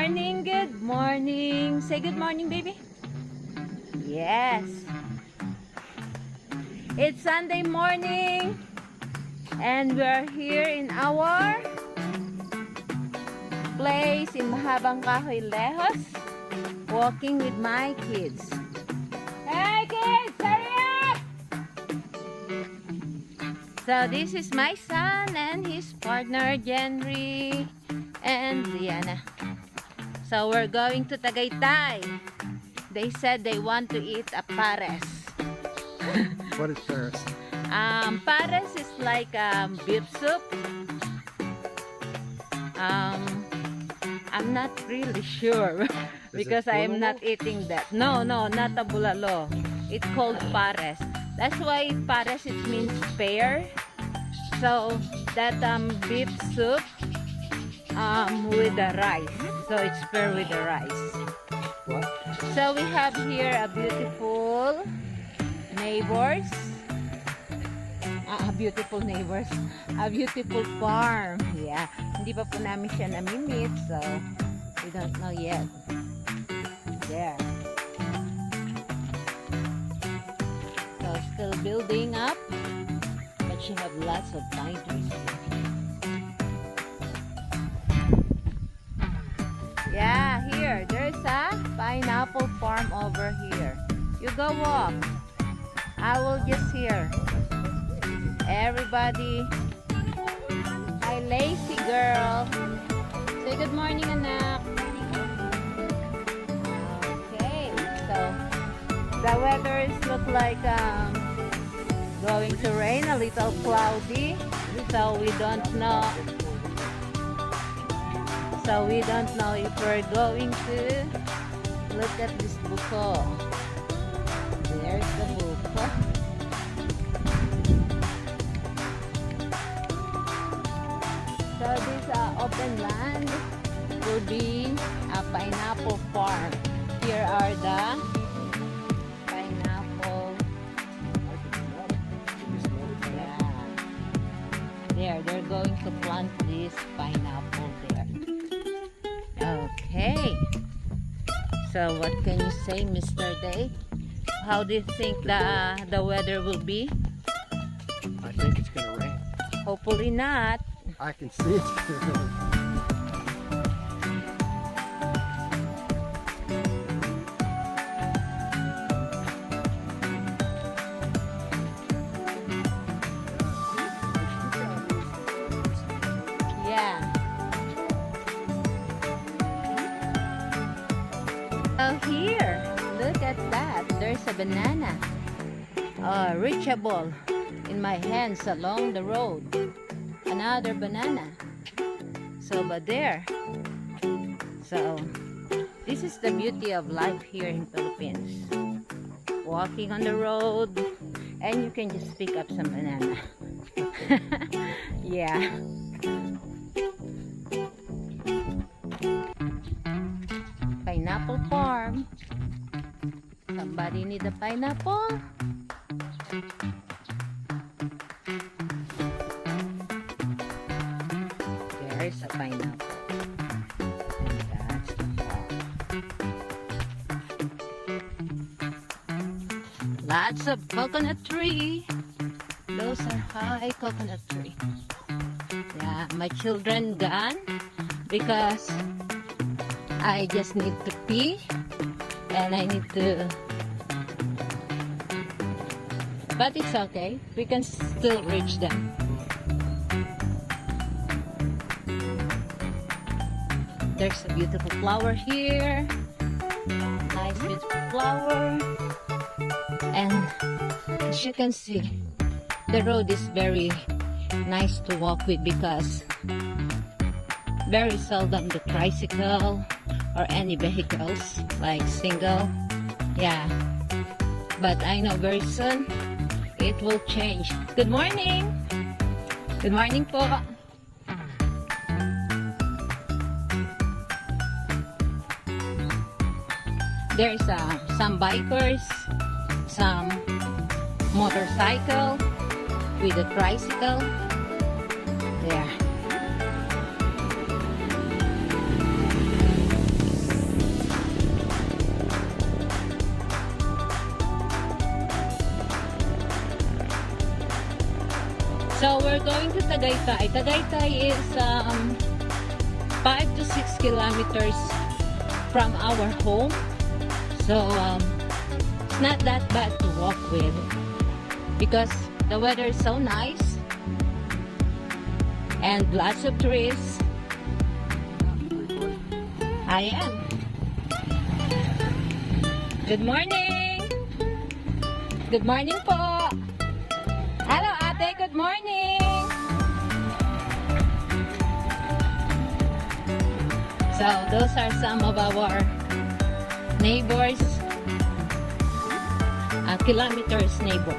morning, good morning. Say good morning, baby. Yes. It's Sunday morning and we're here in our place in Mahabang Kahoy, Lehos, walking with my kids. Hey kids, hurry up! So this is my son and his partner, Jenry and Liana. So we're going to Tagaytay. They said they want to eat a pares. What is pares? Pares is like beef soup. I'm not really sure because I am not eating that. No, not a bulalo. It's called pares. That's why pares it means pear. So that beef soup with the rice. So it's pear with the rice. What? So we have here a beautiful neighbors. A beautiful farm. Yeah. Hindi pa po namin siya nami-meet, so we don't know yet. There. So still building up, but she have lots of pine trees. Yeah, here. There's a pineapple farm over here. You go walk. I will just hear. Everybody. Hi, lazy girl. Say good morning, anak. Okay, so the weather look like going to rain, a little cloudy. So we don't know. So we don't know if we're going to look at this buko. There's the buko. So this open land will be a pineapple farm. Here are the pineapple. Yeah. They're going to plant this pineapple there. Okay. So what can you say, Mr. Day? How do you think the weather will be? I think it's gonna rain. Hopefully not. I can see it. Yeah. Oh, here. Look at that. There's a banana. Reachable in my hands along the road. Another banana. So, but there. So, this is the beauty of life here in Philippines. Walking on the road, and you can just pick up some banana. Yeah. Pineapple farm. Somebody need a pineapple? There's a pineapple. That's the farm. Lots of coconut tree. Those are high coconut tree. Yeah, my children gone because I just need to pee and I need to, but it's okay, we can still reach them. There's a beautiful flower here, nice beautiful flower, and as you can see, the road is very nice to walk with because very seldom the tricycle or any vehicles like single. Yeah, but I know very soon it will change. Good morning. Good morning po. There's some bikers, some motorcycle with a tricycle there. So we're going to Tagaytay. Tagaytay is 5 to 6 kilometers from our home. So it's not that bad to walk with because the weather is so nice and lots of trees. I am. Good morning. Good morning po. Hello ate, good morning. So those are some of our neighbors, kilometers neighbor.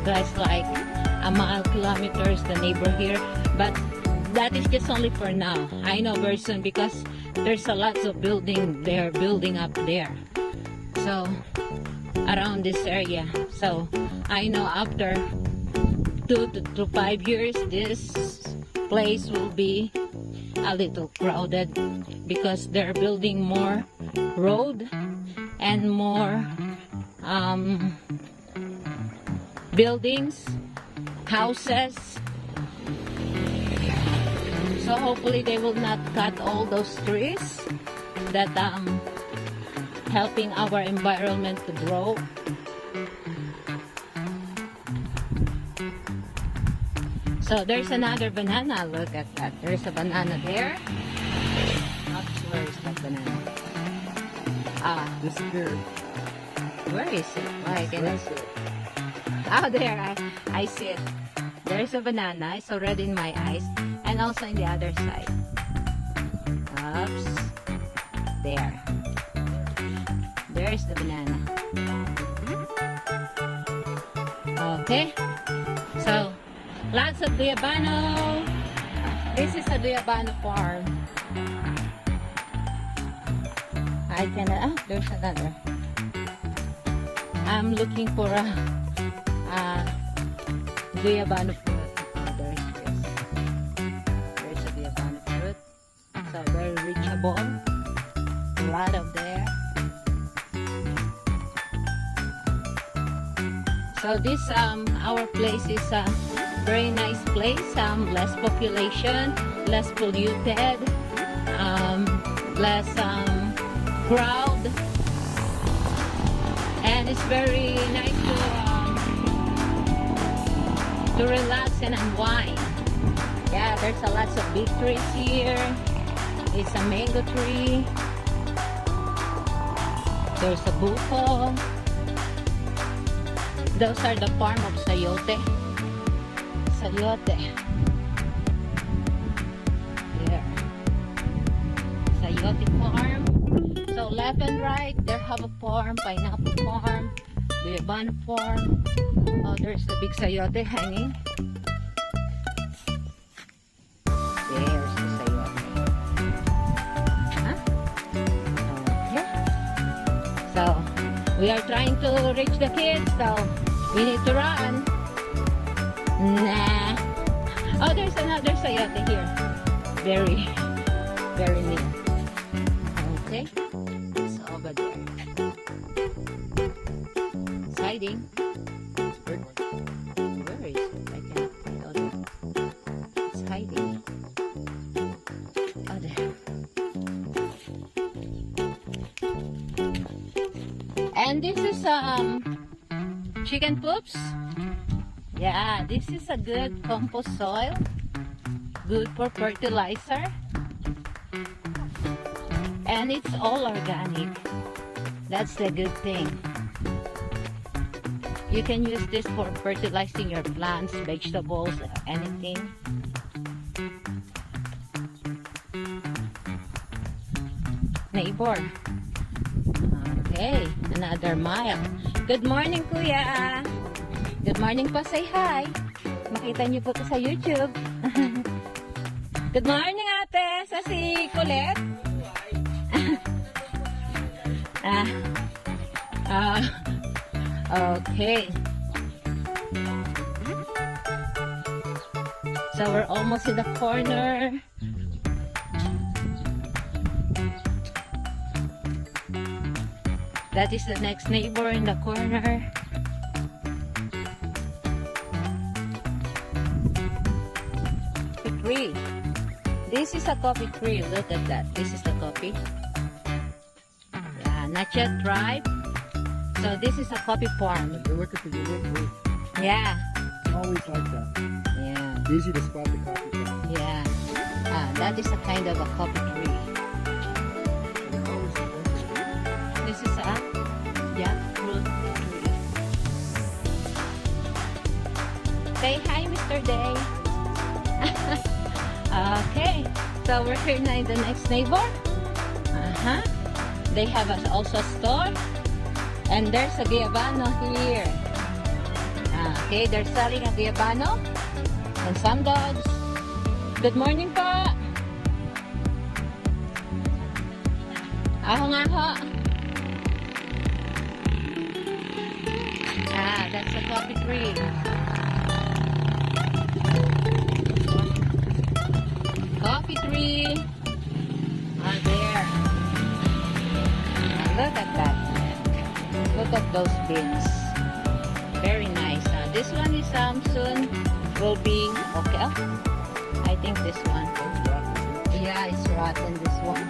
That's like a mile kilometers the neighbor here, but that is just only for now. I know very soon because there's a lots of building they're building up there. So around this area. So I know after 2 to 5 years this place will be a little crowded because they're building more road and more buildings, houses. So hopefully they will not cut all those trees that helping our environment to grow. So there's another banana. Look at that. There's a banana there. Where is that banana? Disappeared. Where is it? Why can I see it? Oh, there. I see it. There's a banana. It's already in my eyes. And also in the other side. Oops. There. There's the banana. Okay. So, lots of Guyabano. This is a Guyabano farm. I can, there's another. I'm looking for a Guyabano fruit. Oh, there's this. There's a Guyabano fruit. So very reachable. A lot of there. So this our place is a very nice place. Less population, less polluted, less crowd, and it's very nice to relax and unwind. Yeah, there's a lots of big trees here. It's a mango tree. There's a buko. Those are the farm of sayote. Sayote. There. Sayote farm. So left and right, there have a farm, pineapple farm, Guyabano farm. Oh, there's the big sayote hanging. There's the sayote. Huh? Okay. So we are trying to reach the kids, so we need to run. Nah. Oh, there's another sayote here. Very, very neat. Okay. It's over there. It's hiding. Where is it? I can't find it. It's hiding. Oh, there. And this is chicken poops. Yeah, this is a good compost soil. Good for fertilizer. And it's all organic. That's the good thing. You can use this for fertilizing your plants, vegetables, anything. Neighbor. Okay, another mile. Good morning, Kuya. Good morning po, say hi. Makita niyo po ito sa YouTube. Good morning, ate. Sa si Colette. Okay. So we're almost in the corner. That is the next neighbor in the corner. tree. This is a coffee tree. Look at that. This is the coffee. Yeah, not yet ripe. So this is a coffee farm. And you look at the unique roof. Yeah. Always like that. Yeah. Easy to spot the coffee plants. Yeah. That is a kind of a coffee tree. And they're always interesting. This is a jackfruit tree. Say hi, Mr. Day. Okay. So we're here now in the next neighbor. They have also a store. And there's a Guyabano here. Okay, they're selling a Guyabano. And some dogs. Good morning po. Aho nga ho. That's a coffee tree. Coffee tree. There. Look at that. Look at those beans. Very nice. This one is soon will be okay. I think this one. Yeah, it's rotten. This one.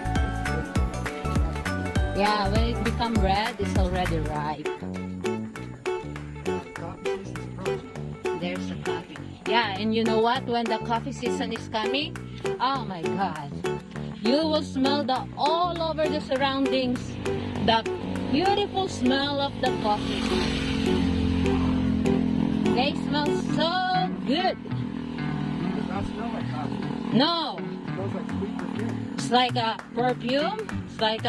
Yeah, when it become red, it's already ripe. Coffee season's approaching. There's the coffee. Yeah, and you know what? When the coffee season is coming, oh my God, you will smell the all over the surroundings, the beautiful smell of the coffee. They smell so good. Does not smell like coffee. No, It smells like sweet perfume. it's like a perfume. It's like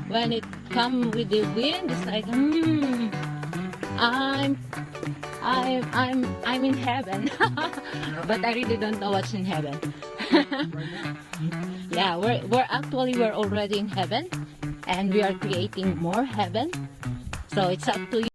when it come with the wind, it's like I'm in heaven. But I really don't know what's in heaven. Yeah, we're already in heaven, and we are creating more heaven. So it's up to you.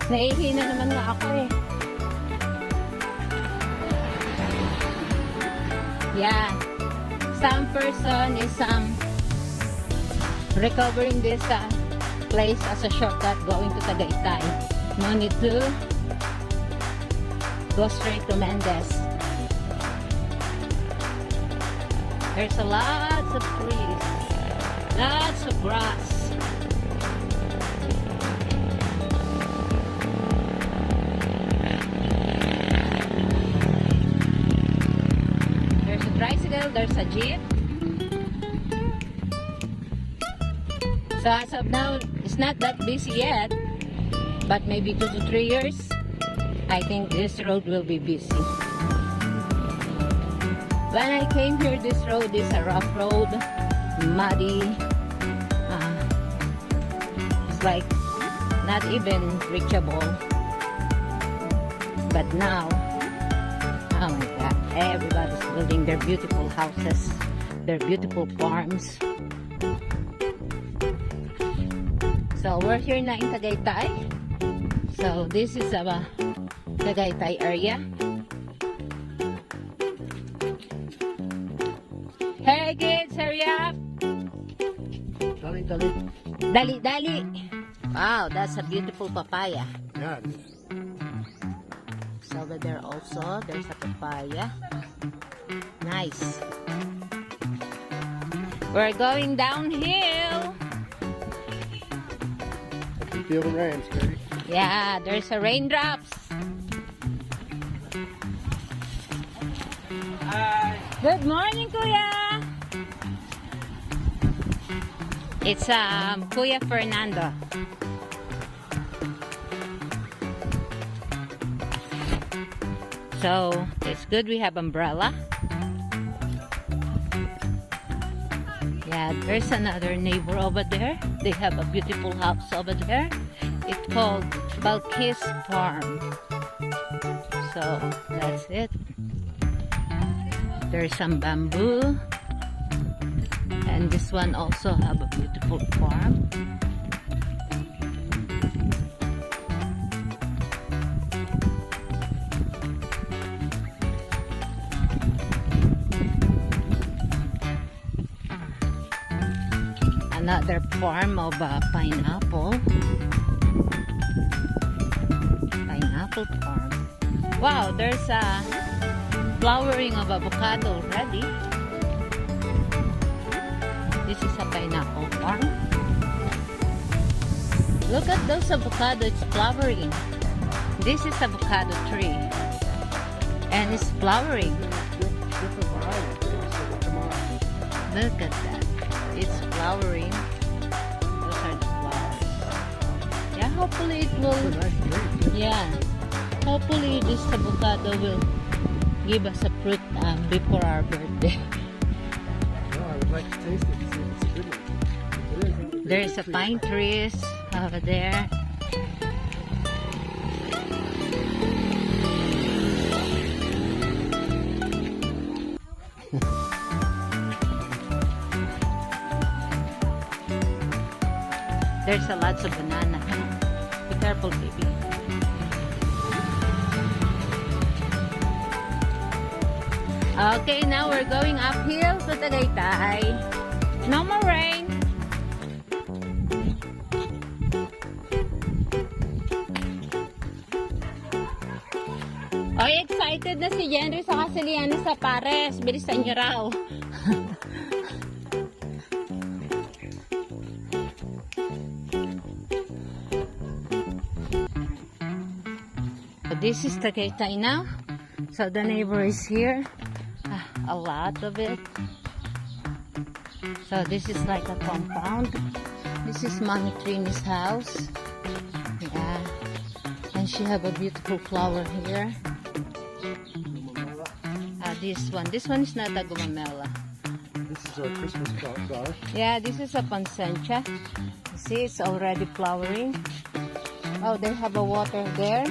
Naihi na naman nga ako eh. Yeah. Some person is recovering this place as a shortcut going to Tagaytay. No need to go straight to Mendez. There's a lots of trees, lots of grass. There's a tricycle, there's a jeep. So as of now, it's not that busy yet, but maybe 2 to 3 years, I think this road will be busy. When I came here, this road is a rough road, muddy. It's like not even reachable. But now, oh my God, everybody's building their beautiful houses, their beautiful farms. So we're here na in Tagaytay. So this is a Tagaytay area. Hey kids, hurry up! Dali, dali. Dali, dali! Wow, that's a beautiful papaya. Yeah, it is. So over there also, there's a papaya. Nice. We're going downhill. I can feel the rain, Scary. Yeah, there's a raindrops. Good morning, Kuya. It's Kuya Fernando. So it's good we have umbrella. Yeah, there's another neighbor over there. They have a beautiful house over there. It's called Balkis Farm. So that's it. There's some bamboo. And this one also have a beautiful farm. Another farm of pineapple. Pineapple farm. Wow, there's a flowering of avocado already. This is a pineapple farm. Look at those avocado, it's flowering. This is avocado tree. And it's flowering. Different variety. So they come on. Look at that. It's flowering. Those are the flowers. Yeah, hopefully it will. It's a nice drink. Yeah. Hopefully this avocado will give us a fruit before our birthday. No, I would like to taste it and see if it's a good one. It is. There's a pine trees over there. There's a lots of banana. Be careful, baby. Okay, now we're going uphill to Tagaytay. No more rain. Oy, excited na si Jenry sa Liana sa Pares. Bilisan niyo raw. So this is Tagaytay now. So the neighbor is here. A lot of it. So this is like a compound. This is Mommy Trini's house. Yeah. And she have a beautiful flower here. This one is not a gumamela. This is our Christmas flower. Yeah, this is a pansencha. See, it's already flowering. Oh, they have a water there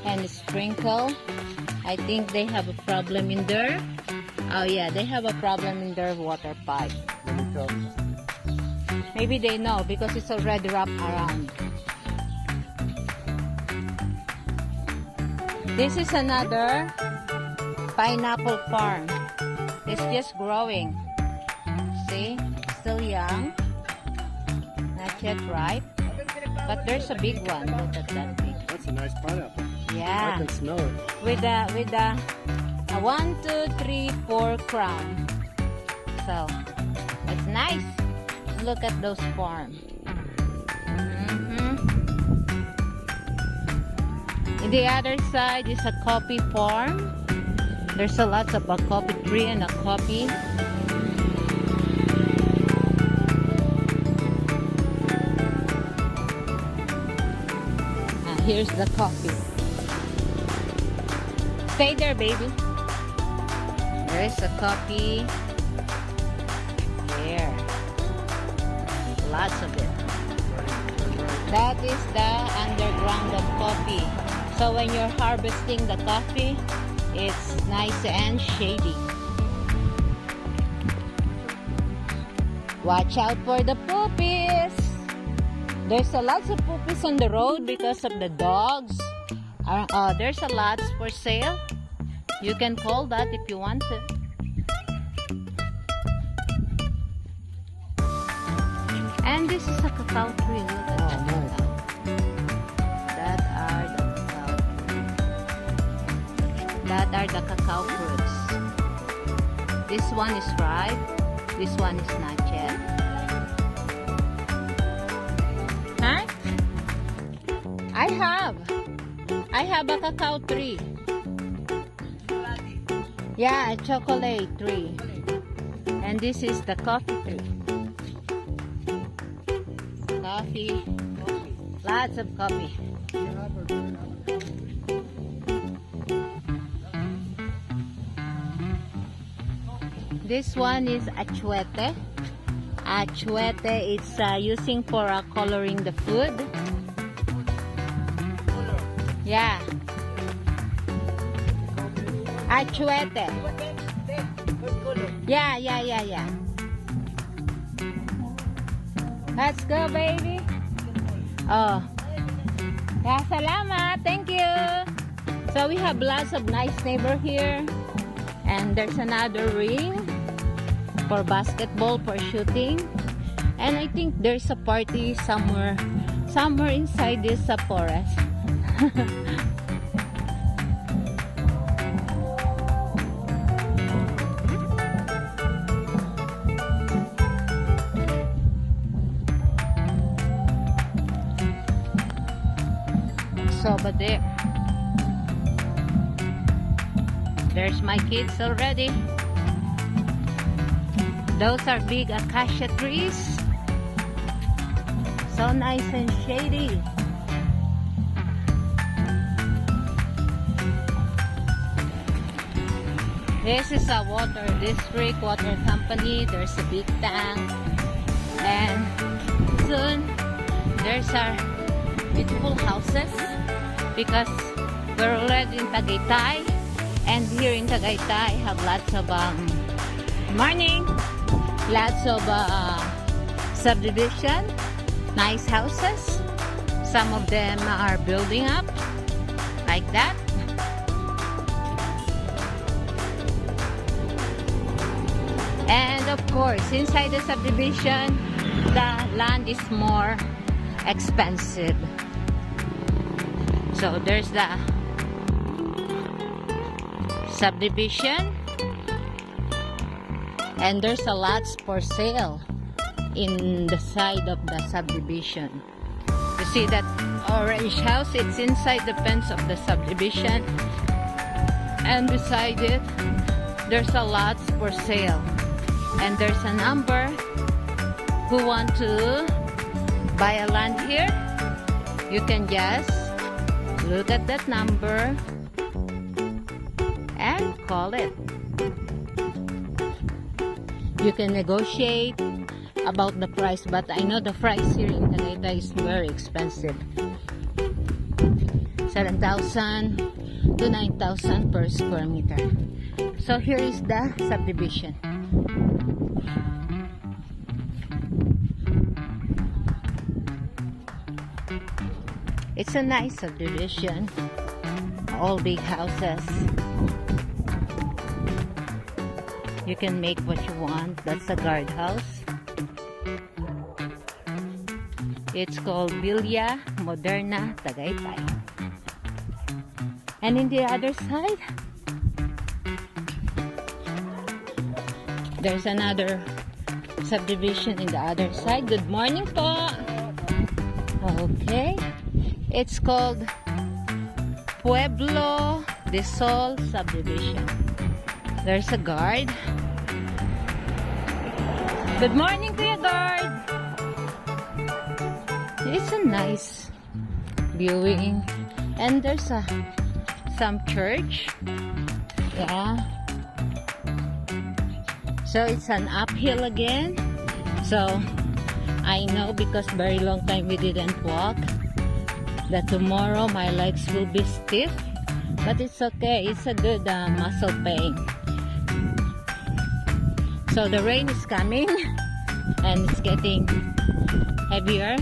and a sprinkle. I think they have a problem in there. Oh yeah, they have a problem in their water pipe. Let me comes. Maybe they know because it's already wrapped around. This is another pineapple farm. It's just growing. See? Still young. Not yet ripe. But there's a big one. Look at that big. That's a nice pineapple. I Yeah. can smell it. With a 1, 2, 3, 4 crown. So it's nice. Look at those farms. In the other side is a coffee farm. There's a lot of a coffee tree and a coffee. Here's the coffee. Stay there, baby. There is a coffee. There. Lots of it. That is the underground of coffee. So when you're harvesting the coffee, it's nice and shady. Watch out for the puppies. There's a lots of puppies on the road because of the dogs. There's a lots for sale. You can call that if you want to. And this is a cacao tree. Look at that cacao. That are the cacao. That are the cacao fruits. This one is ripe. This one is not yet. Huh? I have a cacao tree. Yeah, a chocolate tree. And this is the coffee tree. Coffee. Lots of coffee. This one is achuete. Achuete, it's using for coloring the food. Yeah. Achuete. Yeah. Let's go, baby. Oh. Yeah, salamat. Thank you. So we have lots of nice neighbor here. And there's another ring for basketball, for shooting. And I think there's a party somewhere inside this forest. So over there. There's my kids already. Those are big acacia trees. So nice and shady. This is a water district, water company. There's a big tank. And soon, there's our beautiful houses. Because we're already in Tagaytay. And here in Tagaytay, have lots of, morning. Lots of subdivision. Nice houses. Some of them are building up. Like that. And of course, inside the subdivision, the land is more expensive. So there's the subdivision, and there's a lots for sale in the side of the subdivision. You see that orange house? It's inside the fence of the subdivision, and beside it, there's a lots for sale. And there's a number who want to buy a land here. You can just look at that number and call it. You can negotiate about the price, but I know the price here in Tagaytay is very expensive. 7,000 to 9,000 per square meter. So here is the subdivision. It's a nice subdivision. All big houses. You can make what you want. That's a guardhouse. It's called Villa Moderna Tagaytay. And in the other side, there's another subdivision in the other side. Good morning po. Okay. It's called Pueblo de Sol subdivision. There's a guard. Good morning, Kuya Guard. It's a nice viewing. And there's some church. Yeah. So it's an uphill again. So I know because very long time we didn't walk that tomorrow my legs will be stiff. But it's okay. It's a good muscle pain. So the rain is coming and it's getting heavier.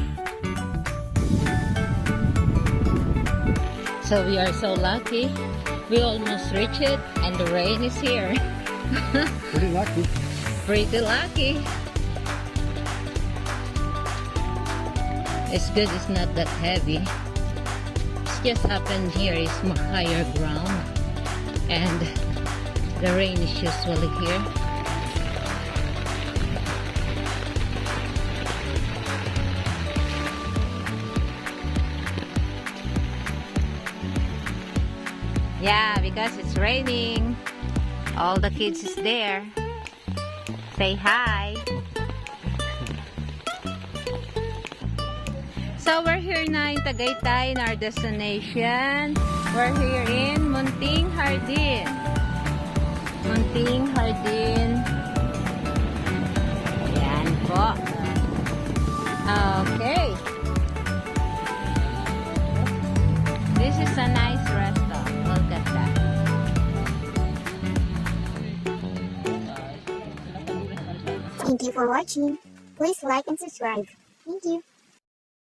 So we are so lucky. We almost reached it and the rain is here. Pretty lucky. Pretty lucky. It's good it's not that heavy. It's just happened here is more higher ground and the rain is usually here. Yeah, because it's raining. All the kids is there. Say hi. So we're here na in Tagaytay in our destination. We're here in Munting Hardin. Munting Hardin. Yan po. Okay. This is a nice restaurant. Look at that. Thank you for watching. Please like and subscribe. Thank you.